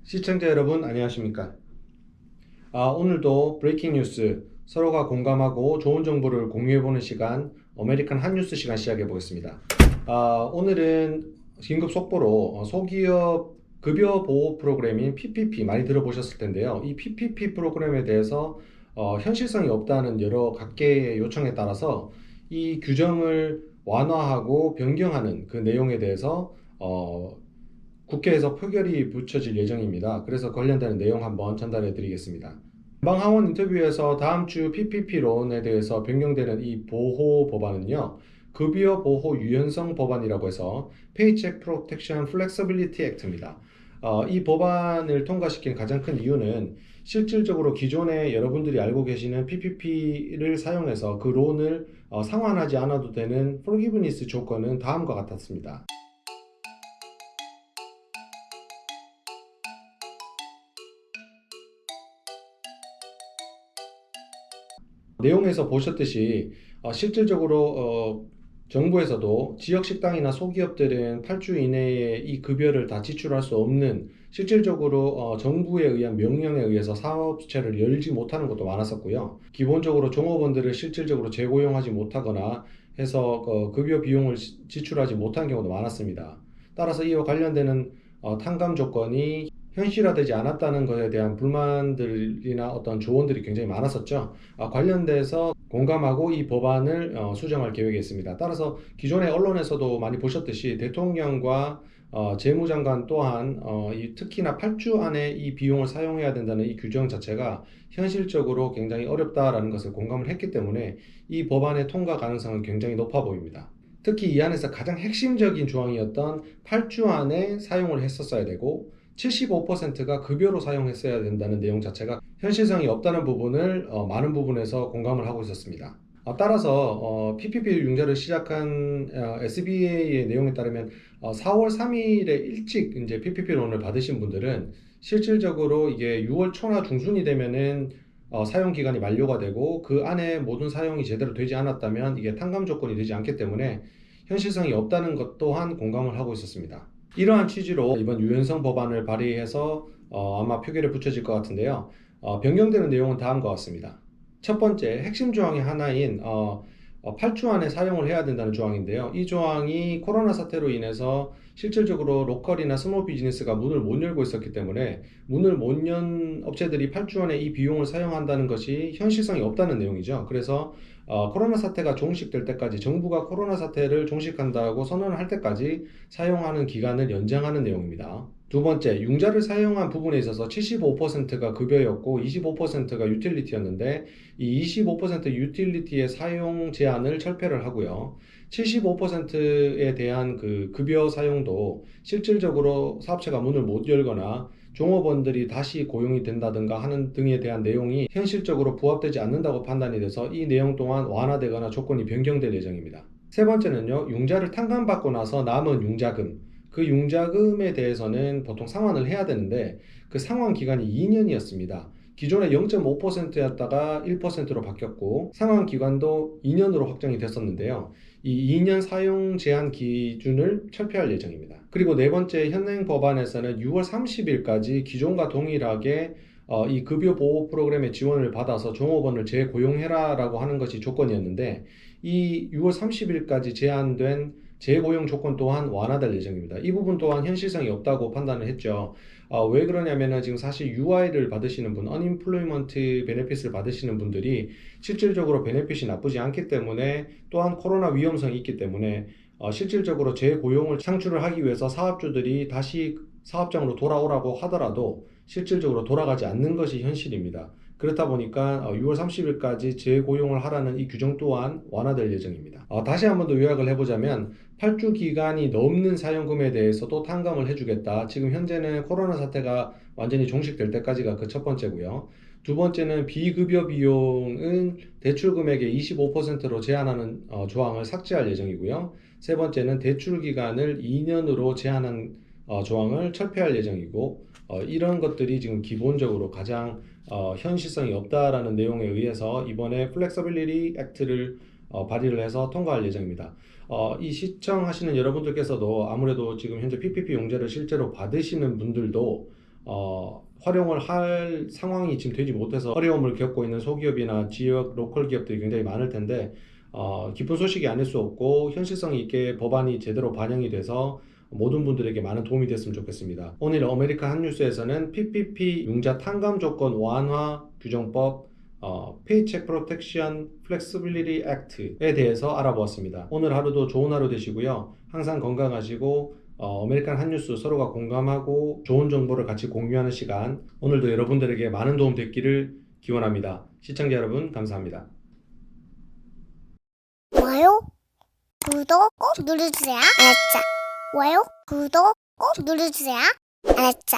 시청자 여러분 안녕하십니까? 오늘도 브레이킹 뉴스 서로가 공감하고 좋은 정보를 공유해보는 시간 아메리칸 핫뉴스 시간 시작해 보겠습니다. 오늘은 긴급 속보로 소기업 급여 보호 프로그램인 PPP 많이 들어보셨을 텐데요. 이 PPP 프로그램에 대해서 현실성이 없다는 여러 각계의 요청에 따라서 이 규정을 완화하고 변경하는 그 내용에 대해서 국회에서 표결이 붙여질 예정입니다. 그래서 관련되는 내용 한번 전달해 드리겠습니다.联邦하원 인터뷰에서 다음 주 PPP론에 대해서 변경되는 이 보호 법안은요, 급여 보호 유연성 법안이라고 해서 Paycheck Protection Flexibility Act입니다. 이 법안을 통과시킨 가장 큰 이유는 실질적으로 기존에 여러분들이 알고 계시는 PPP를 사용해서 그 론을 상환하지 않아도 되는 forgiveness 조건은 다음과 같았습니다. 내용에서 보셨듯이 실질적으로 정부에서도 지역 식당이나 소기업들은 8주 이내에 이 급여를 다 지출할 수 없는 실질적으로 정부에 의한 명령에 의해서 사업체를 열지 못하는 것도 많았었고요. 기본적으로 종업원들을 실질적으로 재고용하지 못하거나 해서 급여 비용을 지출하지 못한 경우도 많았습니다. 따라서 이와 관련되는 탕감 조건이 현실화되지 않았다는 것에 대한 불만들이나 어떤 조언들이 굉장히 많았었죠. 관련돼서 공감하고 이 법안을 수정할 계획이 있습니다. 따라서 기존의 언론에서도 많이 보셨듯이 대통령과 재무장관 또한 특히나 8주 안에 이 비용을 사용해야 된다는 이 규정 자체가 현실적으로 굉장히 어렵다라는 것을 공감을 했기 때문에 이 법안의 통과 가능성은 굉장히 높아 보입니다. 특히 이 안에서 가장 핵심적인 조항이었던 8주 안에 사용을 했었어야 되고 75%가 급여로 사용했어야 된다는 내용 자체가 현실성이 없다는 부분을 많은 부분에서 공감을 하고 있었습니다. 따라서 PPP 융자를 시작한 SBA의 내용에 따르면 4월 3일에 일찍 이제 PPP 론을 받으신 분들은 실질적으로 이게 6월 초나 중순이 되면은 사용 기간이 만료가 되고 그 안에 모든 사용이 제대로 되지 않았다면 이게 탕감 조건이 되지 않기 때문에 현실성이 없다는 것 또한 공감을 하고 있었습니다. 이러한 취지로 이번 유연성 법안을 발의해서 아마 표결에 붙여질 것 같은데요. 변경되는 내용은 다음과 같습니다. 첫 번째, 핵심 조항의 하나인 8주 안에 사용을 해야 된다는 조항인데요. 이 조항이 코로나 사태로 인해서 실질적으로 로컬이나 스몰 비즈니스가 문을 못 열고 있었기 때문에 문을 못 연 업체들이 8주 안에 이 비용을 사용한다는 것이 현실성이 없다는 내용이죠. 그래서 코로나 사태가 종식될 때까지 정부가 코로나 사태를 종식한다고 선언을 할 때까지 사용하는 기간을 연장하는 내용입니다. 두 번째, 융자를 사용한 부분에 있어서 75%가 급여였고 25%가 유틸리티였는데 이 25% 유틸리티의 사용 제한을 철폐를 하고요. 75%에 대한 그 급여 사용도 실질적으로 사업체가 문을 못 열거나 종업원들이 다시 고용이 된다든가 하는 등에 대한 내용이 현실적으로 부합되지 않는다고 판단이 돼서 이 내용 또한 완화되거나 조건이 변경될 예정입니다. 세 번째는요, 융자를 탕감받고 나서 남은 융자금, 그 융자금에 대해서는 보통 상환을 해야 되는데 그 상환 기간이 2년이었습니다. 기존에 0.5%였다가 1%로 바뀌었고 상환 기간도 2년으로 확정이 됐었는데요. 이 2년 사용 제한 기준을 철폐할 예정입니다. 그리고 네 번째, 현행 법안에서는 6월 30일까지 기존과 동일하게 이 급여 보호 프로그램의 지원을 받아서 종업원을 재고용해라 라고 하는 것이 조건이었는데 이 6월 30일까지 제한된 재고용 조건 또한 완화될 예정입니다. 이 부분 또한 현실성이 없다고 판단을 했죠. 왜 그러냐면은 지금 사실 UI를 받으시는 분, Unemployment Benefit을 받으시는 분들이 실질적으로 베네핏이 나쁘지 않기 때문에 또한 코로나 위험성이 있기 때문에 실질적으로 재고용을 창출을 하기 위해서 사업주들이 다시 사업장으로 돌아오라고 하더라도 실질적으로 돌아가지 않는 것이 현실입니다. 그렇다 보니까 6월 30일까지 재고용을 하라는 이 규정 또한 완화될 예정입니다. 다시 한 번 더 요약을 해보자면 8주 기간이 넘는 사용금에 대해서도 탕감을 해주겠다. 지금 현재는 코로나 사태가 완전히 종식될 때까지가 그 첫 번째고요. 두 번째는 비급여 비용은 대출 금액의 25%로 제한하는 조항을 삭제할 예정이고요. 세 번째는 대출 기간을 2년으로 제한한 조항을 철폐할 예정이고 이런 것들이 지금 기본적으로 가장 현실성이 없다라는 내용에 의해서 이번에 플렉서빌리티 액트를 발의를 해서 통과할 예정입니다. 이 시청하시는 여러분들께서도 아무래도 지금 현재 PPP 용제를 실제로 받으시는 분들도 활용을 할 상황이 지금 되지 못해서 어려움을 겪고 있는 소기업이나 지역 로컬 기업들이 굉장히 많을 텐데 기쁜 소식이 아닐 수 없고 현실성 있게 법안이 제대로 반영이 돼서 모든 분들에게 많은 도움이 됐으면 좋겠습니다. 오늘 아메리칸 한뉴스에서는 PPP 융자 탕감 조건 완화 규정법 Paycheck Protection Flexibility Act에 대해서 알아보았습니다. 오늘 하루도 좋은 하루 되시고요. 항상 건강하시고 아메리칸 한뉴스 서로가 공감하고 좋은 정보를 같이 공유하는 시간, 오늘도 여러분들에게 많은 도움 됐기를 기원합니다. 시청자 여러분 감사합니다. 좋아요, 구독 꼭 눌러주세요. 알았죠? 좋아요, 구독 꼭 눌러주세요. 알았죠?